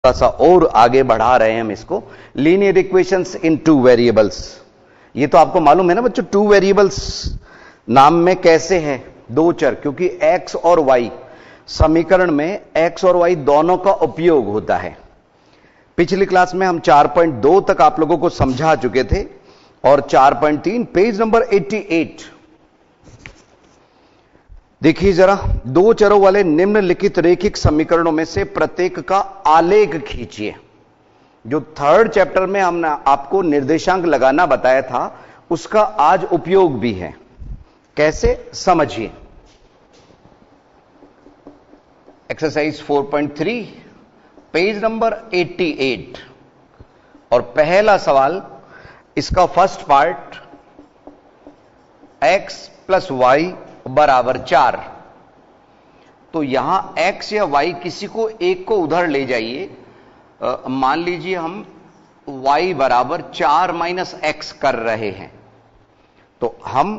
थोड़ा सा और आगे बढ़ा रहे हैं हम इसको, लीनियर इक्वेशंस इन टू वेरिएबल्स। ये तो आपको मालूम है ना बच्चों, टू वेरिएबल्स नाम में कैसे है, दो चर, क्योंकि x और y समीकरण में x और y दोनों का उपयोग होता है। पिछली क्लास में हम 4.2 तक आप लोगों को समझा चुके थे और 4.3 पेज नंबर 88 देखिए जरा, दो चरों वाले निम्नलिखित रेखिक समीकरणों में से प्रत्येक का आलेख खींचिए। जो थर्ड चैप्टर में हमने आपको निर्देशांक लगाना बताया था उसका आज उपयोग भी है, कैसे समझिए। एक्सरसाइज 4.3 पेज नंबर 88 और पहला सवाल, इसका first part, x plus y बराबर 4। तो यहां x या y किसी को एक को उधर ले जाइए। मान लीजिए हम y बराबर 4 माइनस एक्स कर रहे हैं, तो हम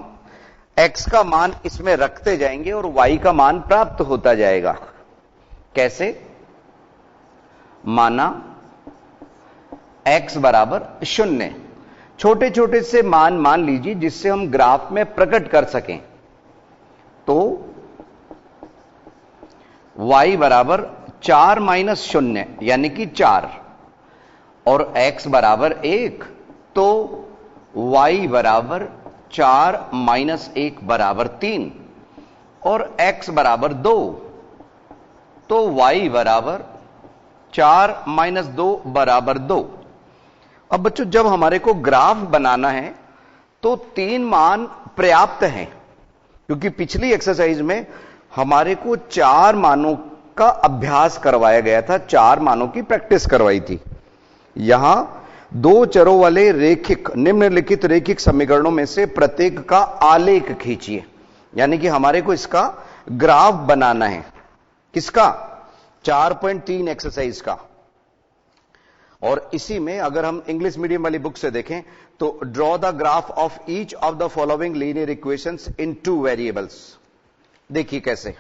x का मान इसमें रखते जाएंगे और y का मान प्राप्त होता जाएगा। कैसे? माना x बराबर 0, छोटे छोटे से मान मान लीजिए जिससे हम ग्राफ में प्रकट कर सकें। तो y बराबर 4 माइनस 0 यानी कि 4 और x बराबर 1, तो y बराबर 4 माइनस 1 बराबर 3 और x बराबर 2, तो y बराबर 4 माइनस 2 बराबर 2। अब बच्चों जब हमारे को ग्राफ बनाना है तो तीन मान पर्याप्त हैं, क्योंकि पिछली एक्सरसाइज में हमारे को 4 मानों का अभ्यास करवाया गया था, 4 मानों की प्रैक्टिस करवाई थी। यहां दो चरों वाले रेखिक निम्नलिखित रेखिक समीकरणों में से प्रत्येक का आलेख खींचिए, यानी कि हमारे को इसका ग्राफ बनाना है। किसका? 4.3 एक्सरसाइज का। और इसी में अगर हम इंग्लिश मीडियम वाली बुक से देखें तो draw the graph of each of the following linear equations in two variables. देखिए कैसे,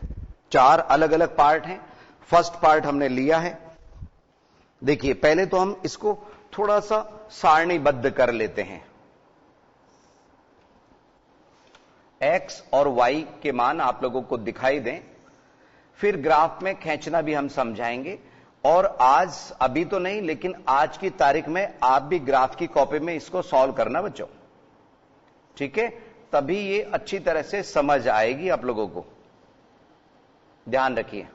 4 अलग अलग पार्ट हैं। फर्स्ट पार्ट हमने लिया है। देखिए पहले तो हम इसको थोड़ा सा सारणीबद्ध कर लेते हैं। x और y के मान आप लोगों को दिखाई दें, फिर ग्राफ में खींचना भी हम समझाएंगे। और आज, अभी तो नहीं, लेकिन आज की तारीख में आप भी ग्राफ की कॉपी में इसको सॉल्व करना बच्चों, ठीक है? तभी ये अच्छी तरह से समझ आएगी आप लोगों को। ध्यान रखिए।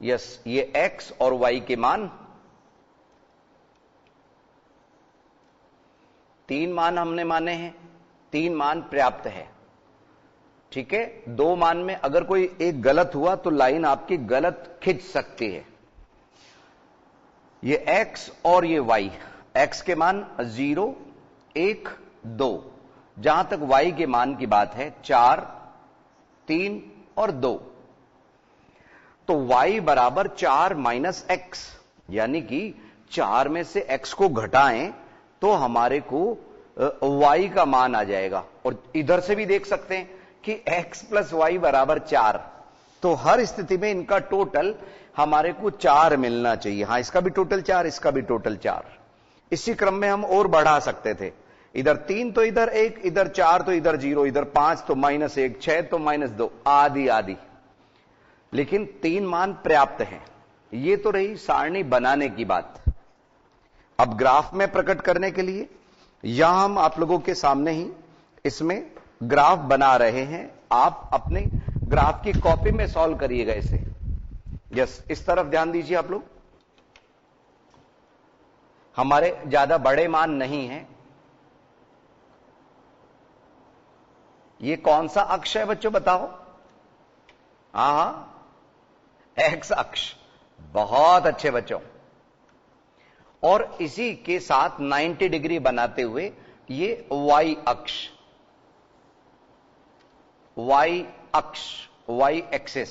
यस, ये x और y के मान, 3 मान हमने माने हैं, 3 मान पर्याप्त है, ठीक है? 2 मान में अगर कोई एक गलत हुआ तो लाइन आपकी गलत खिंच सकती है। ये x और ये y, x के मान 0, 1, 2, जहां तक y के मान की बात है 4, 3 और 2। तो y बराबर 4 माइनस एक्स, यानी कि 4 में से x को घटाएं तो हमारे को y का मान आ जाएगा। और इधर से भी देख सकते हैं कि x प्लस वाई बराबर 4, तो हर स्थिति में इनका टोटल हमारे को 4 मिलना चाहिए। हां, इसका भी टोटल 4, इसका भी टोटल 4। इसी क्रम में हम और बढ़ा सकते थे, इधर 3 तो इधर 1, इधर 4 तो इधर 0, इधर 5 तो माइनस 1, 6 तो माइनस 2, आदि आदि। लेकिन 3 मान पर्याप्त हैं। ये तो रही सारणी बनाने की बात। अब ग्राफ में प्रकट करने के लिए यहां हम आप लोगों के सामने ही इसमें ग्राफ बना रहे हैं। आप अपने ग्राफ की कॉपी में सॉल्व करिएगा इसे। यस, इस तरफ ध्यान दीजिए आप लोग। हमारे ज्यादा बड़े मान नहीं हैं। ये कौन सा अक्ष है बच्चों, बताओ? हां, एक्स अक्ष। बहुत अच्छे बच्चों। और इसी के साथ 90 डिग्री बनाते हुए ये y अक्ष, y अक्ष, y एक्सिस,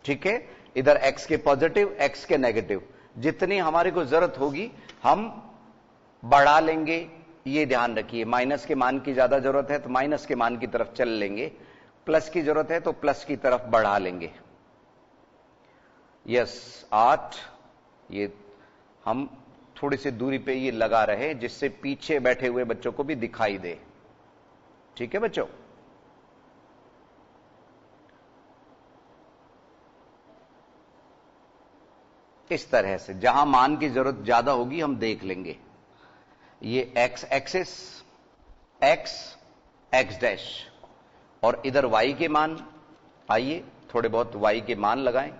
ठीक है? इधर x के पॉजिटिव, x के नेगेटिव, जितनी हमारे को जरूरत होगी हम बढ़ा लेंगे। ये ध्यान रखिए, माइनस के मान की ज्यादा जरूरत है तो माइनस के मान की तरफ चल लेंगे, प्लस की जरूरत है तो प्लस की तरफ बढ़ा लेंगे। यस 8। ये हम थोड़ी सी दूरी पे ये लगा रहे जिससे पीछे बैठे हुए बच्चों को भी दिखाई दे। ठीक है बच्चों, इस तरह से जहां मान की जरूरत ज्यादा होगी हम देख लेंगे। ये x axis, x x dash, और इधर वाई के मान। आइए थोड़े बहुत वाई के मान लगाएं।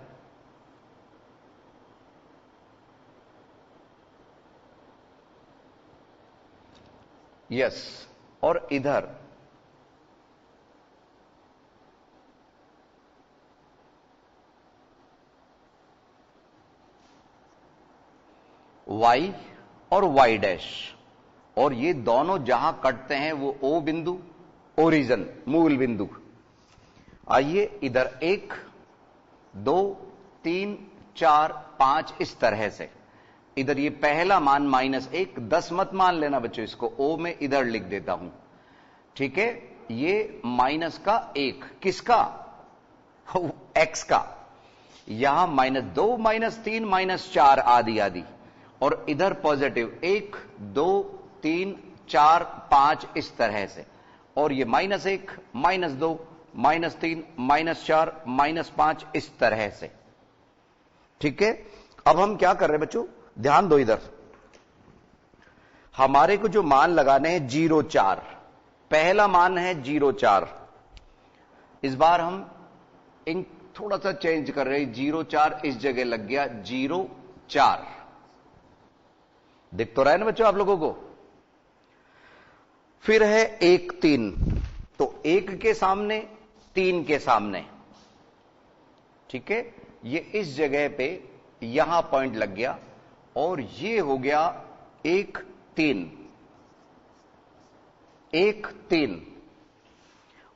यस, और इधर y और y डैश, और ये दोनों जहां कटते हैं वो O बिंदु, ओरिजन, मूल बिंदु। आइए इधर 1 2 3 4 5 इस तरह से। इधर ये पहला मान -1, 10 मत मान लेना बच्चों, इसको O में इधर लिख देता हूं। ठीक है, ये -1 किसका? x का। यहां -2 -3 -4 आदि आदि, और इधर पॉजिटिव 1 2 3 4 5 इस तरह से, और ये -1 -2 -3 -4 -5 इस तरह से। ठीक है, अब हम क्या कर रहे हैं बच्चों, ध्यान दो इधर। हमारे को जो मान लगाने हैं 0 4, पहला मान है 0 4। इस बार हम इन थोड़ा सा चेंज कर रहे हैं, 0 4 इस जगह लग गया 0 4। दिख तो रहा है ना बच्चों आप लोगों को? फिर है 1 3, तो 1 के सामने 3 के सामने। ठीक है, ये इस जगह पे यहां पॉइंट लग गया, और ये हो गया 1 3 1 3,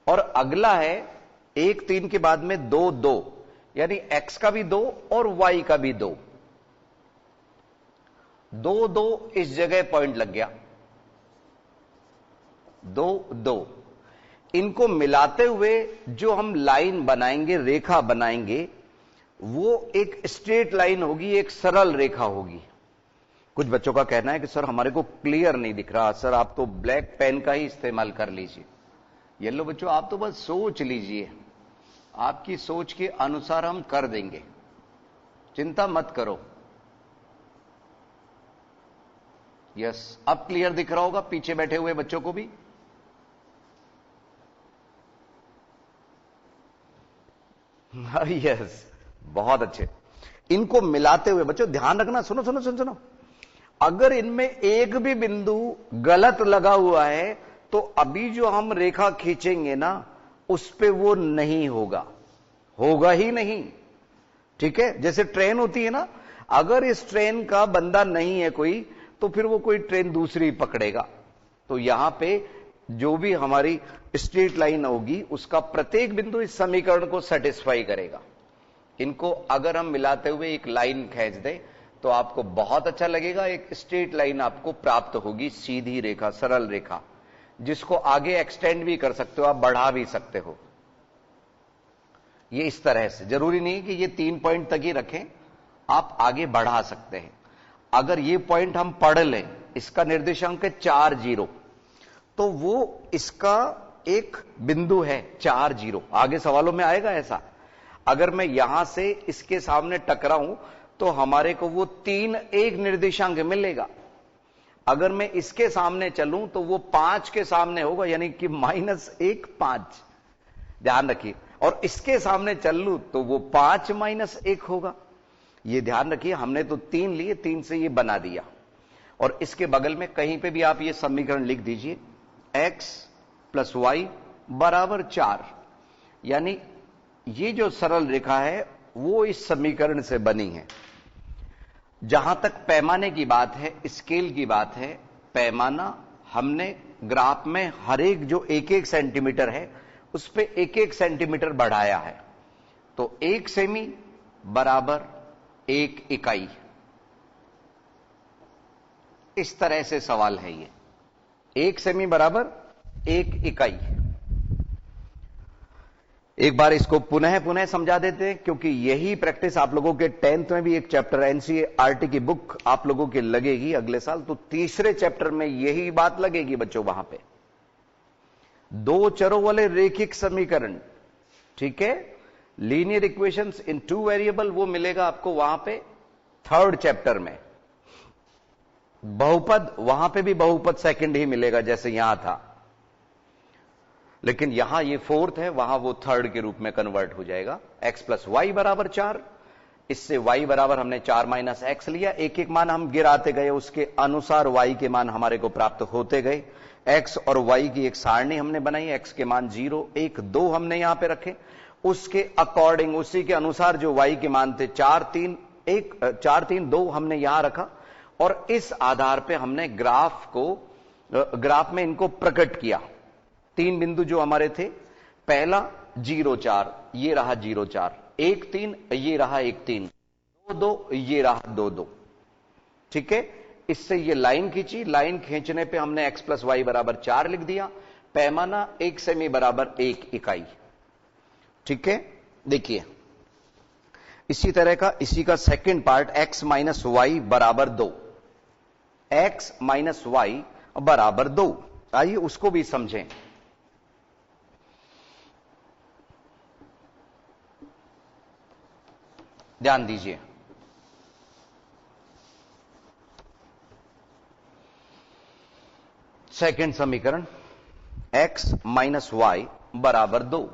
और अगला है 1 3 के बाद में 2 2, यानी x का भी 2 और y का भी 2। 2 2 इस जगह पॉइंट लग गया, 2 2। इनको मिलाते हुए जो हम लाइन बनाएंगे, रेखा बनाएंगे, वो एक स्ट्रेट लाइन होगी, एक सरल रेखा होगी। कुछ बच्चों का कहना है कि सर हमारे को क्लियर नहीं दिख रहा। सर आप तो ब्लैक पेन का ही इस्तेमाल कर लीजिए। येलो बच्चों आप तो बस सोच लीजिए, आपकी सोच के अनुसार हम कर देंगे, चिंता मत करो। यस, अब क्लियर दिख रहा होगा पीछे बैठे हुए बच्चों को भी। यस, बहुत अच्छे। इनको मिलाते हुए बच्चों ध्यान रखना, सुनो सुनो सुनो सुनो, अगर इनमें एक भी बिंदु गलत लगा हुआ है तो अभी जो हम रेखा खींचेंगे ना उस पे वो नहीं होगा, होगा ही नहीं। ठीक है, जैसे ट्रेन होती है ना, अगर इस ट्रेन का बंदा नहीं है कोई, तो फिर वो कोई ट्रेन दूसरी पकड़ेगा। तो यहां पे जो भी हमारी स्ट्रेट लाइन होगी उसका प्रत्येक बिंदु इस समीकरण को सेटिस्फाई करेगा। इनको अगर हम मिलाते हुए एक लाइन खींच दें तो आपको बहुत अच्छा लगेगा, एक स्ट्रेट लाइन आपको प्राप्त होगी, सीधी रेखा, सरल रेखा, जिसको आगे एक्सटेंड भी कर सकते हो, आप बढ़ा भी सकते हो। ये इस तरह से, जरूरी नहीं कि ये 3 पॉइंट तक ही रखें, आप आगे बढ़ा सकते हैं। अगर ये पॉइंट हम पढ़ लें, इसका निर्देशांक है 4 0, तो वो इसका एक बिंदु है 4 0। आगे सवालों में आएगा ऐसा। अगर मैं यहां से इसके सामने टकराऊं तो हमारे को वो 3 1 निर्देशांक मिलेगा। अगर मैं इसके सामने चलूं तो वो 5 के सामने होगा, यानी कि -1 5, ध्यान रखिए। और इसके सामने चल लूं तो वो 5 -1 होगा। ये ध्यान रखिए, हमने तो 3 लिए, 3 से ये बना दिया। और इसके बगल में कहीं पे भी आप ये समीकरण लिख दीजिए, x + y = 4, यानी ये जो सरल रेखा है वो इस समीकरण से बनी है। जहां तक पैमाने की बात है, स्केल की बात है, पैमाना हमने ग्राफ में हर एक जो 1-1 सेंटीमीटर है उस पे 1-1 सेंटीमीटर बढ़ाया है। तो 1 सेमी बराबर 1 इकाई, इस तरह से सवाल है ये। 1 सेमी बराबर 1 इकाई। एक बार इसको पुनः पुनः समझा देते हैं, क्योंकि यही प्रैक्टिस आप लोगों के 10th में भी एक चैप्टर एनसीईआरटी की बुक आप लोगों के लगेगी अगले साल, तो तीसरे चैप्टर में यही बात लगेगी बच्चों। वहां पे दो चरों वाले रेखिक समीकरण, ठीक है, लीनियर इक्वेशंस इन टू वेरिएबल, वो मिलेगा आपको वहां पे 3rd चैप्टर में। बहुपद, वहां पे भी बहुपद सेकंड ही मिलेगा जैसे यहां था, लेकिन यहां ये 4th है, वहां वो 3rd के रूप में कन्वर्ट हो जाएगा। x प्लस वाई बराबर 4, इससे y बराबर हमने 4 माइनस एक्स लिया, एक एक मान हम गिराते गए, उसके अनुसार y के मान हमारे को प्राप्त होते गए। x और y की एक सारणी हमने बनाई, x के मान 0 1 2 हमने यहां पे रखे, उसके अकॉर्डिंग, उसी के अनुसार जो y के मान थे 4 3 2 हमने यहां रखा, और इस आधार पे हमने ग्राफ में इनको प्रकट किया। 3 बिंदु जो हमारे थे, पहला 0 4, ये रहा 0 4, 1 3, ये रहा 1 3, 2 2, ये रहा 2 2, ठीक है। इससे ये लाइन खींची, लाइन खींचने पे हमने x प्लस वाई बराबर 4 लिख दिया, पैमाना 1 सेमी बराबर 1 इकाई, ठीक है। देखिए इसी तरह का, इसी का second part, x minus y बराबर 2, x माइनस वाई बराबर 2, आइए उसको भी समझें। ध्यान दीजिए, सेकंड समीकरण x माइनस वाई बराबर 2,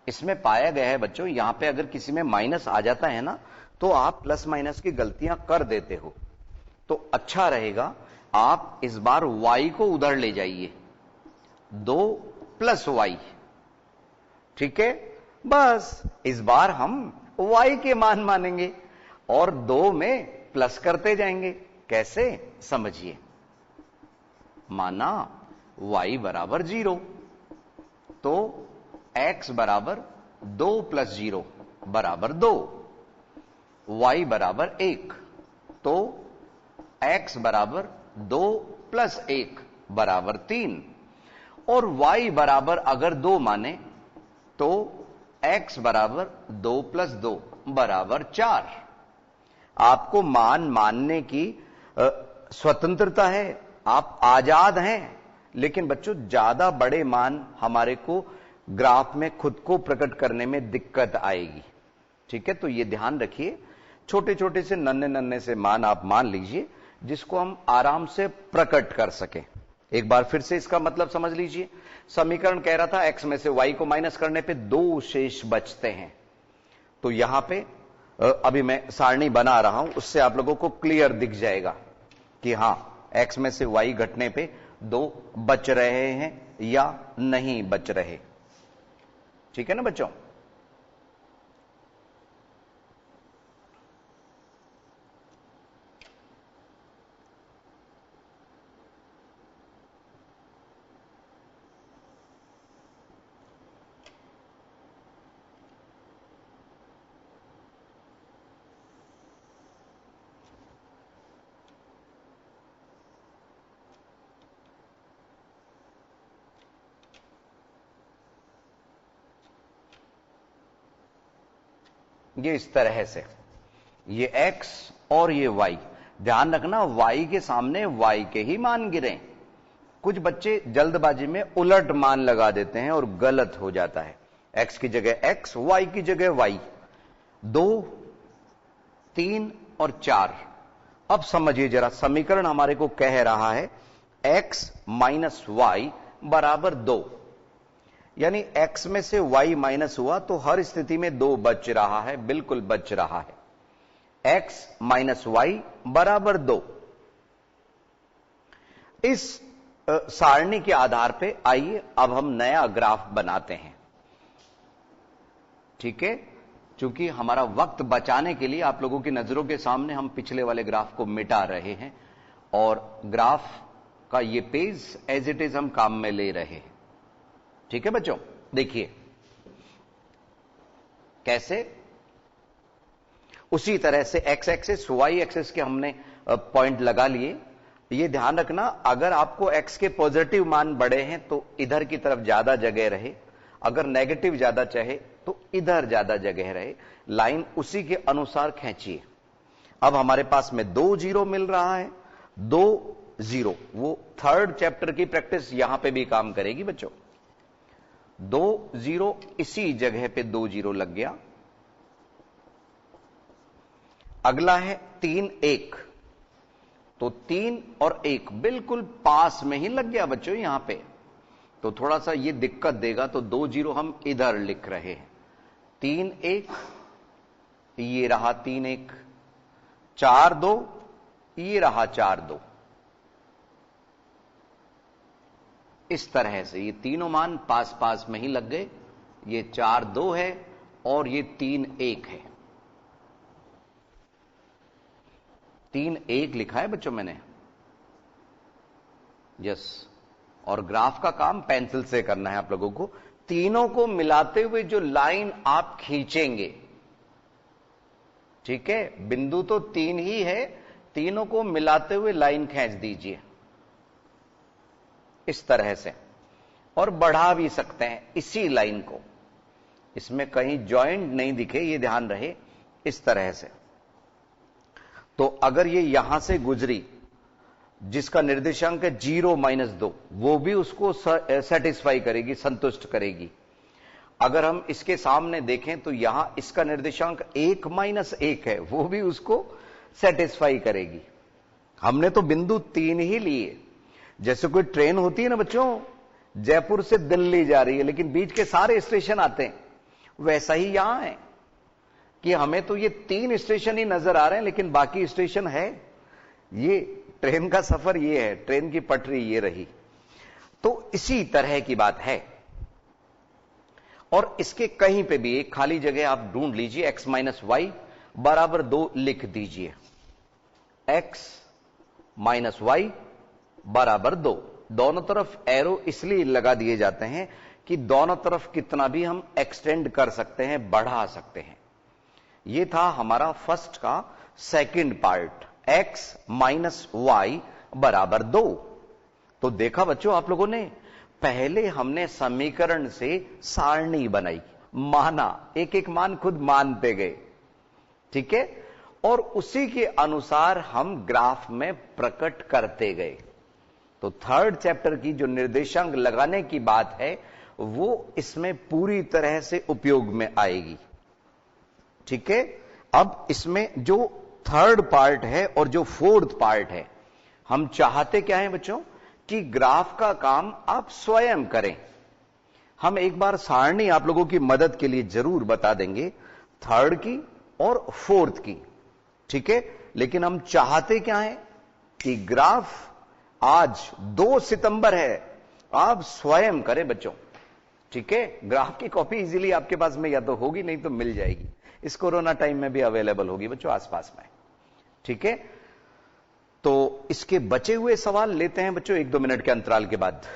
इसमें पाया गया है बच्चों, यहां पे अगर किसी में माइनस आ जाता है ना, तो आप प्लस माइनस की गलतियां कर देते हो, तो अच्छा रहेगा आप इस बार y को उधर ले जाइए, 2 प्लस वाई, ठीक है। बस इस बार हम y के मान मानेंगे और 2 में प्लस करते जाएंगे। कैसे, समझिए। माना y बराबर 0, तो x बराबर 2 प्लस 0 बराबर 2, y बराबर 1, तो x बराबर 2 प्लस 1 बराबर 3, और y बराबर अगर 2 माने तो x बराबर 2 प्लस 2 बराबर 4। आपको मान मानने की स्वतंत्रता है, आप आजाद हैं, लेकिन बच्चों ज्यादा बड़े मान हमारे को ग्राफ में खुद को प्रकट करने में दिक्कत आएगी, ठीक है। तो ये ध्यान रखिए, छोटे छोटे से नन्हे नन्हे से मान आप मान लीजिए जिसको हम आराम से प्रकट कर सकें। एक बार फिर से इसका मतलब समझ लीजिए। समीकरण कह रहा था x में से y को माइनस करने पे 2 शेष बचते हैं, तो यहां पे अभी मैं सारणी बना रहा हूं, उससे आप लोगों को क्लियर दिख जाएगा कि हां x में से y घटने पे 2 बच रहे हैं या नहीं बच रहे, ठीक है ना बच्चों। ये इस तरह से, ये x और ये y, ध्यान रखना y के सामने y के ही मान गिरे। कुछ बच्चे जल्दबाजी में उलट मान लगा देते हैं और गलत हो जाता है, x की जगह x, y की जगह y, 2 3 और 4। अब समझिए जरा, समीकरण हमारे को कह रहा है x माइनस वाई बराबर 2, यानी x में से y माइनस हुआ तो हर स्थिति में 2 बच रहा है, बिल्कुल बच रहा है। x माइनस वाई बराबर 2। इस सारणी के आधार पे आइए अब हम नया ग्राफ बनाते हैं, ठीक है। क्योंकि हमारा वक्त बचाने के लिए आप लोगों की नजरों के सामने हम पिछले वाले ग्राफ को मिटा रहे हैं और ग्राफ का ये पेज एज इट इज हम काम में ले रहे हैं, ठीक है बच्चों। देखिए कैसे, उसी तरह से x एक्सिस y एक्सिस के हमने पॉइंट लगा लिए। ये ध्यान रखना, अगर आपको x के पॉजिटिव मान बड़े हैं तो इधर की तरफ ज्यादा जगह रहे, अगर नेगेटिव ज्यादा चाहे तो इधर ज्यादा जगह रहे, लाइन उसी के अनुसार खींचिए। अब हमारे पास में 2 0 मिल रहा है, 2 0, वो थर्ड चैप्टर की प्रैक्टिस यहां पे भी काम करेगी बच्चों। 2 0 इसी जगह पे 2 0 लग गया। अगला है 3 1, तो 3 और 1 बिल्कुल पास में ही लग गया बच्चों यहां पे, तो थोड़ा सा ये दिक्कत देगा, तो 2 0 हम इधर लिख रहे हैं। 3 1, ये रहा 3 1, 4 2, ये रहा 4 2। इस तरह से ये तीनों मान पास पास में ही लग गए। ये 4 2 है और ये 3 1 है। 3 1 लिखा है बच्चों मैंने, यस। और ग्राफ का काम पेंसिल से करना है आप लोगों को। तीनों को मिलाते हुए जो लाइन आप खींचेंगे, ठीक है, बिंदु तो 3 ही है, तीनों को मिलाते हुए लाइन खींच दीजिए इस तरह से, और बढ़ा भी सकते हैं इसी लाइन को, इसमें कहीं जॉइंट नहीं दिखे, ये ध्यान रहे, इस तरह से। तो अगर ये यहां से गुजरी, जिसका निर्देशांक है 0 - 2, वो भी उसको सेटिस्फाई करेगी, संतुष्ट करेगी। अगर हम इसके सामने देखें तो यहां इसका निर्देशांक 1 - 1 है, वो भी उसको सेटिस्फाई करेगी। हमने तो बिंदु 3 ही लिए। जैसे कोई ट्रेन होती है ना बच्चों, जयपुर से दिल्ली जा रही है, लेकिन बीच के सारे स्टेशन आते हैं, वैसा ही यहां है कि हमें तो ये 3 स्टेशन ही नजर आ रहे हैं, लेकिन बाकी स्टेशन है। ये ट्रेन का सफर ये है, ट्रेन की पटरी ये रही। तो इसी तरह की बात है। और इसके कहीं पे भी एक खाली जगह आप ढूंढ लीजिए, x - y बराबर 2 लिख दीजिए। x - y बराबर 2। दोनों तरफ एरो इसलिए लगा दिए जाते हैं कि दोनों तरफ कितना भी हम एक्सटेंड कर सकते हैं, बढ़ा सकते हैं। यह था हमारा फर्स्ट का सेकंड पार्ट, x - y बराबर 2। तो देखा बच्चों आप लोगों ने, पहले हमने समीकरण से सारणी बनाई, माना, एक एक मान खुद मानते गए, ठीक है, और उसी के अनुसार हम ग्राफ में प्रकट करते गए। तो थर्ड चैप्टर की जो निर्देशांक लगाने की बात है, वो इसमें पूरी तरह से उपयोग में आएगी, ठीक है। अब इसमें जो थर्ड पार्ट है और जो फोर्थ पार्ट है, हम चाहते क्या है बच्चों कि ग्राफ का काम आप स्वयं करें। हम एक बार सारणी आप लोगों की मदद के लिए जरूर बता देंगे, थर्ड की और फोर्थ की, ठीक है। लेकिन हम चाहते क्या है कि ग्राफ, आज 2 सितंबर है, आप स्वयं करें बच्चों, ठीक है। ग्राफ की कॉपी इजीली आपके पास में या तो होगी, नहीं तो मिल जाएगी, इस कोरोना टाइम में भी अवेलेबल होगी बच्चों आसपास में, ठीक है। तो इसके बचे हुए सवाल लेते हैं बच्चों 1-2 मिनट के अंतराल के बाद।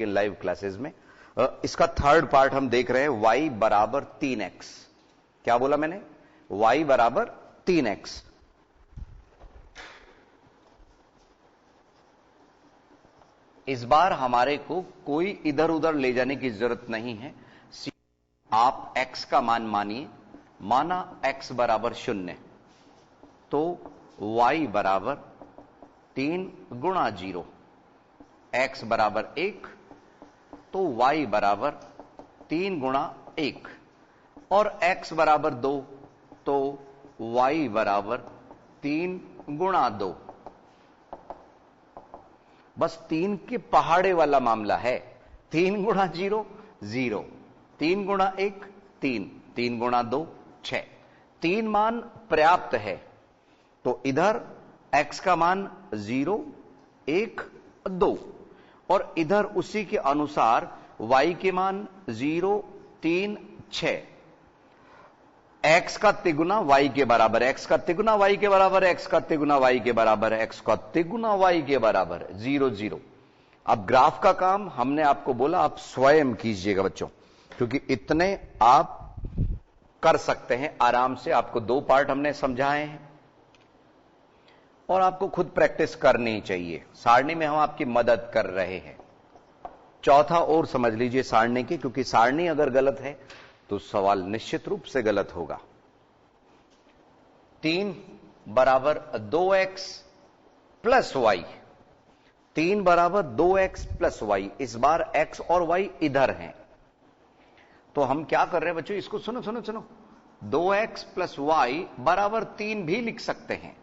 लेकिन लाइव क्लासेस में। इसका थर्ड पार्ट हम देख रहे हैं, y बराबर 3x। क्या बोला मैंने? y बराबर 3x। इस बार हमारे को कोई इधर उधर ले जाने की जरूरत नहीं है। आप x का मान मानिए, माना x बराबर 0, तो y बराबर 3 गुणा 0, x बराबर 1, तो y बराबर 3 गुणा 1, और x बराबर 2, तो y बराबर 3 गुणा 2। बस 3 के पहाड़े वाला मामला है। 3 गुणा 0 0, 3 गुणा 1 3, 3 गुणा 2 6, 3 मान पर्याप्त है। तो इधर x का मान 0 1 2, और इधर उसी के अनुसार y के मान 0 3 6। x का तिगुना y के बराबर, x का तिगुना y के बराबर, x का तिगुना y के बराबर, x का तिगुना y के बराबर 0 0। अब ग्राफ का काम हमने आपको बोला आप स्वयं कीजिएगा बच्चों, क्योंकि इतने आप कर सकते हैं आराम से। आपको 2 पार्ट हमने समझाए हैं और आपको खुद प्रैक्टिस करनी चाहिए। सारणी में हम आपकी मदद कर रहे हैं। चौथा और समझ लीजिए सारणी की, क्योंकि सारणी अगर गलत है तो सवाल निश्चित रूप से गलत होगा। 3 बराबर 2x प्लस y, 3 बराबर 2x प्लस y। इस बार x और y इधर हैं, तो हम क्या कर रहे हैं बच्चों, इसको सुनो सुनो सुनो। 2x प्लस y बराबर 3 भी लिख सकते हैं,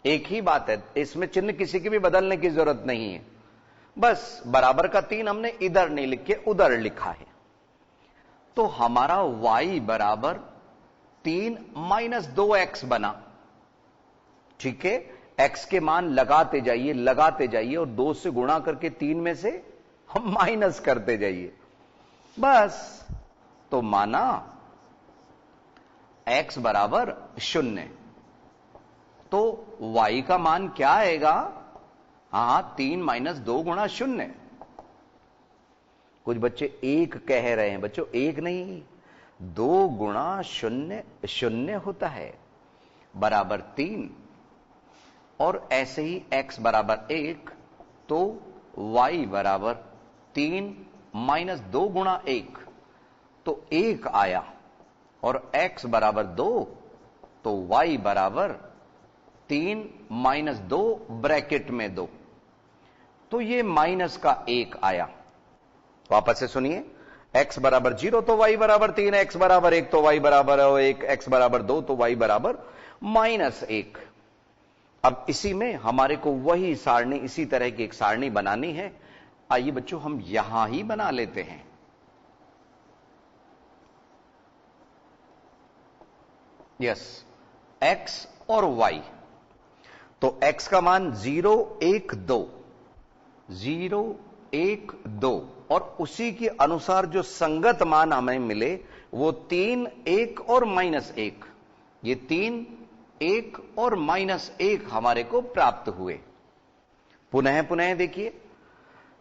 एक ही बात है। इसमें चिन्ह किसी की भी बदलने की जरूरत नहीं है। बस बराबर का 3 हमने इधर नहीं लिख के उधर लिखा है। तो हमारा y बराबर 3 माइनस 2x बना। ठीक है, x के मान लगाते जाइए और 2 से गुणा करके 3 में से हम माइनस करते जाइए। बस, तो माना x बराबर 0, तो y का मान क्या आएगा? 3 माइनस 2 गुणा 0। कुछ बच्चे 1 कह रहे हैं, बच्चों 1 नहीं, 2 गुणा 0 0 होता है, बराबर 3। और ऐसे ही x बराबर 1, तो y बराबर 3 माइनस 2 गुणा 1, तो 1 आया। और x बराबर 2, तो y बराबर 3 माइनस 2 ब्रैकेट में 2, तो ये माइनस का 1 आया। वापस से सुनिए, x बराबर 0 तो y बराबर 3, x बराबर 1 तो y बराबर 1, x बराबर 2 तो y बराबर माइनस 1। अब इसी में हमारे को वही सारणी, इसी तरह की एक सारणी बनानी है। आइए बच्चों हम यहां ही बना लेते हैं। यस, x और y। तो x का मान 0 1 2, 0 1 2, और उसी के अनुसार जो संगत मान हमें मिले वो 3 1 और माइनस 1। ये 3 1 और माइनस 1 हमारे को प्राप्त हुए। पुनः पुनः देखिए,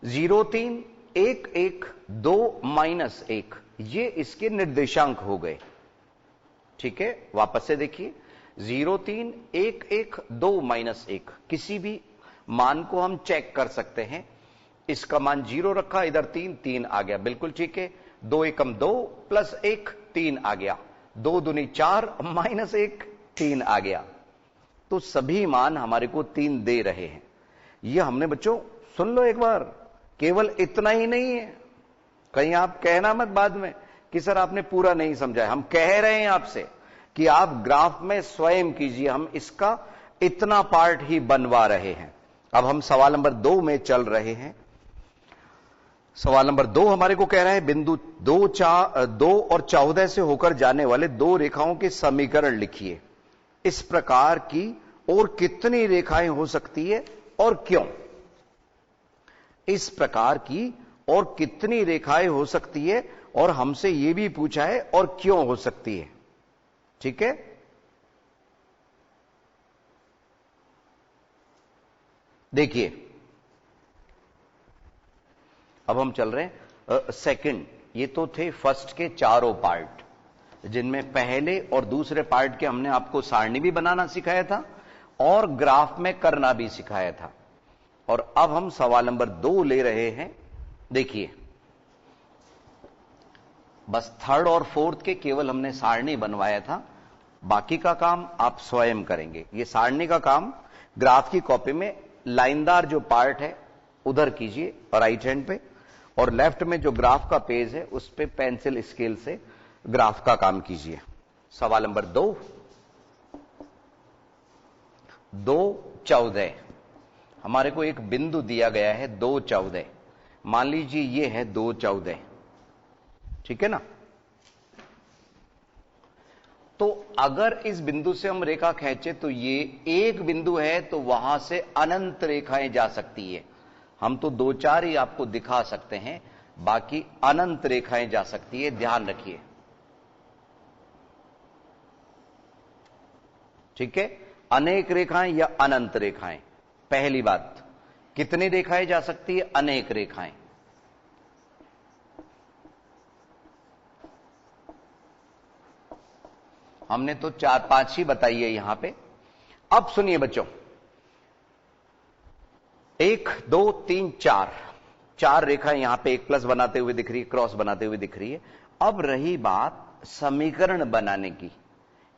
0 3 1 1 2 माइनस 1, ये इसके निर्देशांक हो गए। ठीक है, वापस से देखिए, 0 3 1 1 2 माइनस 1, किसी भी मान को हम चेक कर सकते हैं। इसका मान 0 रखा, इधर 3 3 आ गया, बिल्कुल ठीक है। 2 एकम 2 प्लस 1 3 आ गया, 2 दूनी 4 माइनस 1 3 आ गया। तो सभी मान हमारे को 3 दे रहे हैं। यह हमने बच्चों सुन लो एक बार, केवल इतना ही नहीं है। कहीं आप कहना मत बाद में कि सर आपने पूरा नहीं समझाया। हम कह रहे हैं आपसे कि आप ग्राफ में स्वयं कीजिए, हम इसका इतना पार्ट ही बनवा रहे हैं। अब हम सवाल नंबर 2 में चल रहे हैं। सवाल नंबर 2 हमारे को कह रहा है, बिंदु 2 और 14 से होकर जाने वाले 2 रेखाओं के समीकरण लिखिए। इस प्रकार की और कितनी रेखाएं हो सकती है और क्यों? इस प्रकार की और कितनी रेखाएं हो सकती है, और हमसे यह भी पूछा है और क्यों हो सकती है। ठीक है, देखिए अब हम चल रहे हैं सेकंड। ये तो थे फर्स्ट के चारों पार्ट, जिनमें पहले और दूसरे पार्ट के हमने आपको सारणी भी बनाना सिखाया था और ग्राफ में करना भी सिखाया था। और अब हम सवाल नंबर 2 ले रहे हैं। देखिए, बस थर्ड और फोर्थ के केवल हमने सारणी बनवाया था, बाकी का काम आप स्वयं करेंगे। ये सारणी का काम ग्राफ की कॉपी में लाइनदार जो पार्ट है उधर कीजिए राइट हैंड पे, और लेफ्ट में जो ग्राफ का पेज है उस पे पेंसिल स्केल से ग्राफ का काम कीजिए। सवाल नंबर 2, 2,14। हमारे को एक बिंदु दिया गया है 2,14। मान लीजिए ये है 2,14, ठीक है ना। तो अगर इस बिंदु से हम रेखा खींचे तो ये एक बिंदु है, तो वहां से अनंत रेखाएं जा सकती है। हम तो 2-4 ही आपको दिखा सकते हैं, बाकी अनंत रेखाएं जा सकती है, ध्यान रखिए, ठीक है। अनेक रेखाएं या अनंत रेखाएं। पहली बात, कितनी रेखाएं जा सकती है? अनेक रेखाएं। हमने तो 4-5 ही बताई है यहां पे। अब सुनिए बच्चों, 1, 2, 3, 4 रेखाएं यहां पे एक प्लस बनाते हुए दिख रही है, क्रॉस बनाते हुए दिख रही है। अब रही बात समीकरण बनाने की,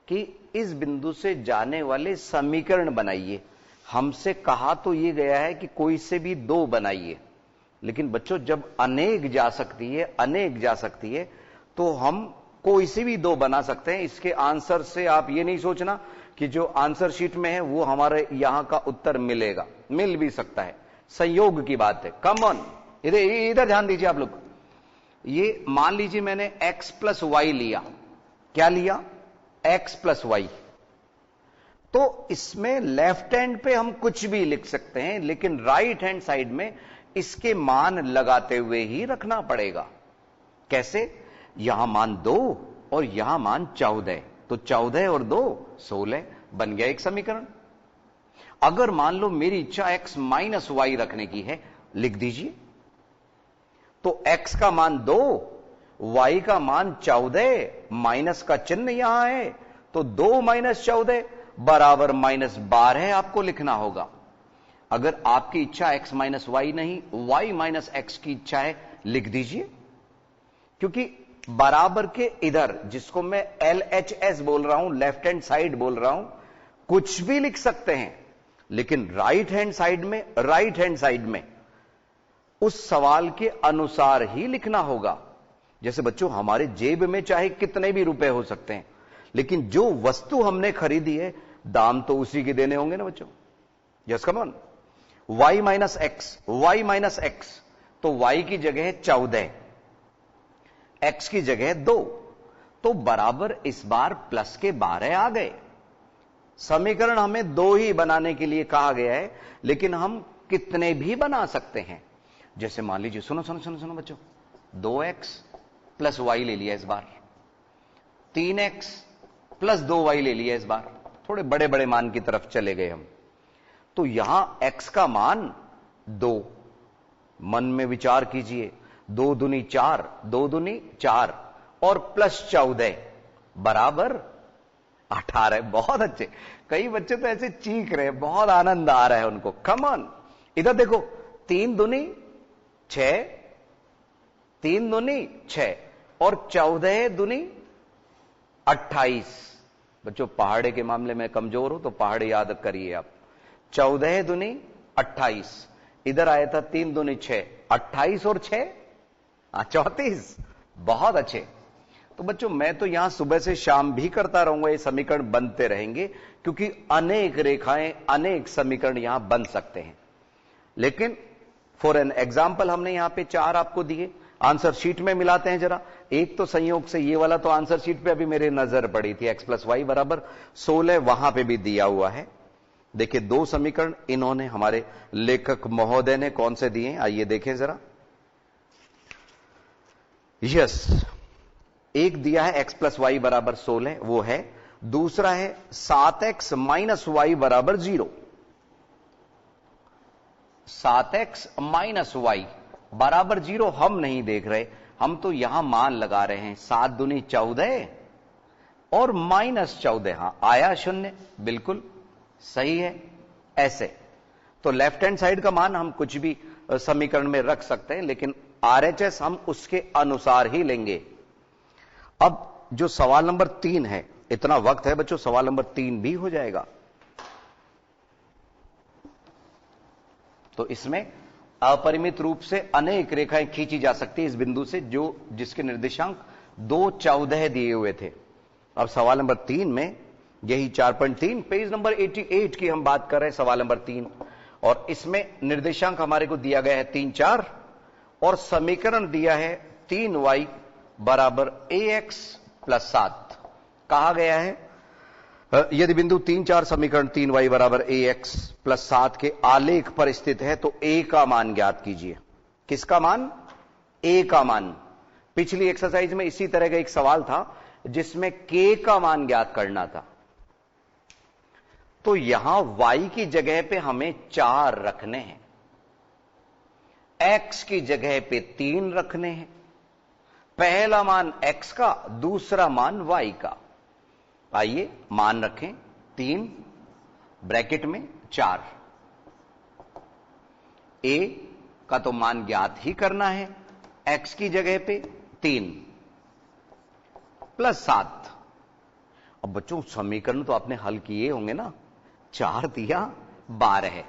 कि इस बिंदु से जाने वाले समीकरण बनाइए। हमसे कहा तो यह गया है कि कोई से भी 2 बनाइए, लेकिन बच्चों जब अनेक जा सकती है, अनेक जा सकती है, तो हम कोई से भी 2 बना सकते हैं। इसके आंसर से आप ये नहीं सोचना कि जो आंसर शीट में है वो हमारे यहां का उत्तर मिलेगा, मिल भी सकता है, संयोग की बात है। कम ऑन, इधर ध्यान दीजिए आप लोग। ये मान लीजिए मैंने x प्लस वाई लिया। क्या लिया? x plus y. तो इसमें लेफ्ट हैंड पे हम कुछ भी लिख सकते हैं, लेकिन राइट हैंड साइड में इसके मान लगाते हुए ही रखना पड़ेगा। कैसे? यहां मान 2 और यहां मान 14, तो 14 और 2 16 बन गया एक समीकरण। अगर मान लो मेरी इच्छा x माइनस वाई रखने की है, लिख दीजिए। तो x का मान 2, y का मान 14, माइनस का चिन्ह यहां है, तो 2 माइनस 14 बराबर -12 आपको लिखना होगा। अगर आपकी इच्छा x माइनस वाई नहीं, y माइनस x की इच्छा है, लिख दीजिए। क्योंकि बराबर के इधर, जिसको मैं LHS बोल रहा हूं, लेफ्ट हैंड साइड बोल रहा हूं, कुछ भी लिख सकते हैं, लेकिन राइट हैंड साइड में उस सवाल के अनुसार ही लिखना होगा। जैसे बच्चों, हमारे जेब में चाहे कितने भी रुपए हो सकते हैं, लेकिन जो वस्तु हमने खरीदी है, दाम तो उसी के देने होंगे ना बच्चों। Yes come on. y minus x, तो y की जगह है 14, x की जगह 2, तो बराबर इस बार प्लस के 12 आ गए। समीकरण हमें 2 ही बनाने के लिए कहा गया है, लेकिन हम कितने भी बना सकते हैं। जैसे मान लीजिए, सुनो बच्चों, 2x प्लस वाई ले लिया इस बार, 3x प्लस 2y ले लिया इस बार। थोड़े बड़े बड़े मान की तरफ चले गए हम। तो यहां x का मान 2, मन में विचार कीजिए, 2 दूनी 4, 2 दूनी 4 और प्लस 14 बराबर 18। बहुत अच्छे। कई बच्चे तो ऐसे चीख रहे हैं, बहुत आनंद आ रहा है उनको। कम ऑन, इधर देखो, 3 दूनी 6, 3 दूनी 6 और 14 दूनी 28। बच्चों पहाड़े के मामले में कमजोर हो तो पहाड़े याद करिए आप। 14 दूनी 28, इधर आया था 3 दूनी 6, 28 और 6 34। बहुत अच्छे। तो बच्चों मैं तो यहां सुबह से शाम भी करता रहूंगा, ये समीकरण बनते रहेंगे, क्योंकि अनेक रेखाएं, अनेक समीकरण यहां बन सकते हैं। लेकिन फॉर एन एग्जाम्पल हमने यहां पे 4 आपको दिए। आंसर शीट में मिलाते हैं जरा। एक तो संयोग से ये वाला तो आंसर शीट पे अभी मेरे नजर पड़ी थी, x प्लस वाई बराबर 16, वहां पे भी दिया हुआ है। देखिए 2 समीकरण इन्होंने, हमारे लेखक महोदय ने कौन से दिए, आइए देखें जरा। यस, एक दिया है x प्लस वाई बराबर 16, वो है। दूसरा है 7x माइनस वाई बराबर 0। 7x माइनस वाई बराबर 0 हम नहीं देख रहे, हम तो यहां मान लगा रहे हैं 7 दूनी 14 और -14। हां, आया 0, बिल्कुल सही है। ऐसे तो लेफ्ट हैंड साइड का मान हम कुछ भी समीकरण में रख सकते हैं, लेकिन RHS हम उसके अनुसार ही लेंगे। अब जो सवाल नंबर 3 है, इतना वक्त है बच्चों, सवाल नंबर 3 भी हो जाएगा। तो इसमें अपरिमित रूप से अनेक रेखाएं खींची जा सकती है इस बिंदु से, जो जिसके निर्देशांक 2, 14 दिए हुए थे। अब सवाल नंबर 3 में यही 4.3 पेज नंबर 88 की हम बात कर रहे हैं, सवाल नंबर 3, और इसमें निर्देशांक हमारे को दिया गया है 3, 4 और समीकरण दिया है 3y बराबर ax प्लस 7। कहा गया है यदि बिंदु 3, 4 समीकरण 3y बराबर ax प्लस 7 के आलेख पर स्थित है तो a का मान ज्ञात कीजिए। किसका मान? a का मान। पिछली एक्सरसाइज में इसी तरह का एक सवाल था जिसमें k का मान ज्ञात करना था। तो यहां y की जगह पे हमें 4 रखने हैं, x की जगह पे 3 रखने हैं। पहला मान x का, दूसरा मान y का। आइए मान रखें 3 ब्रैकेट में 4। a का तो मान ज्ञात ही करना है, x की जगह पे 3 प्लस 7। अब बच्चों समीकरण तो आपने हल किए होंगे ना। 4 दिया 12 है,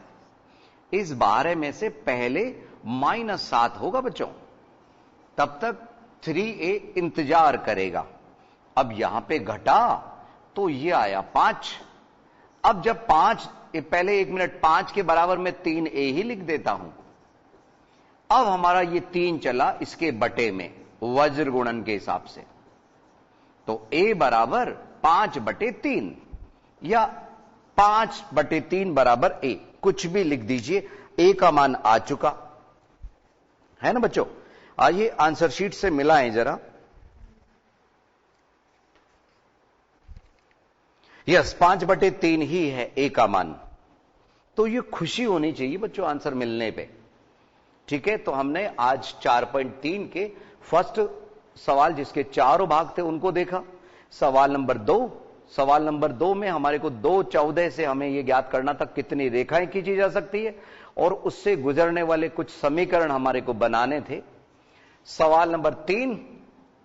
इस 12 में से पहले -7 होगा बच्चों, तब तक 3a इंतजार करेगा। अब यहां पे घटा तो ये आया 5। अब जब 5, पहले 1 मिनट, 5 के बराबर में 3a ही लिख देता हूं। अब हमारा ये 3 चला इसके बटे में वज्र गुणन के हिसाब से, तो a बराबर 5/3 या 5/3 बराबर a, कुछ भी लिख दीजिए। a का मान आ चुका है ना बच्चों। आइए आंसर शीट से मिलाएं जरा। यस, 5/3 ही है a का मान। तो ये खुशी होनी चाहिए बच्चों आंसर मिलने पे। ठीक है, तो हमने आज 4.3 के फर्स्ट सवाल जिसके चारों भाग थे उनको देखा। सवाल नंबर 2 में हमारे को 2, 14 से हमें यह ज्ञात करना था कितनी रेखाएं खींची जा सकती है, और उससे गुजरने वाले कुछ समीकरण हमारे को बनाने थे। सवाल नंबर 3,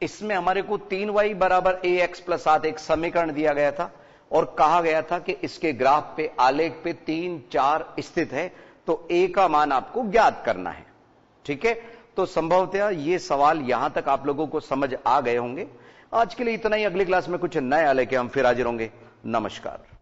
इसमें हमारे को 3y बराबर ax प्लस 7 एक समीकरण दिया गया था और कहा गया था कि इसके ग्राफ पे, आलेख पे 3, 4 स्थित है, तो a का मान आपको ज्ञात करना है। ठीक है, तो संभवतः ये सवाल यहां तक आप लोगों को समझ आ गए होंगे। आज के लिए इतना ही, अगली क्लास में कुछ नया लेके हम फिर हाजिर होंगे। नमस्कार।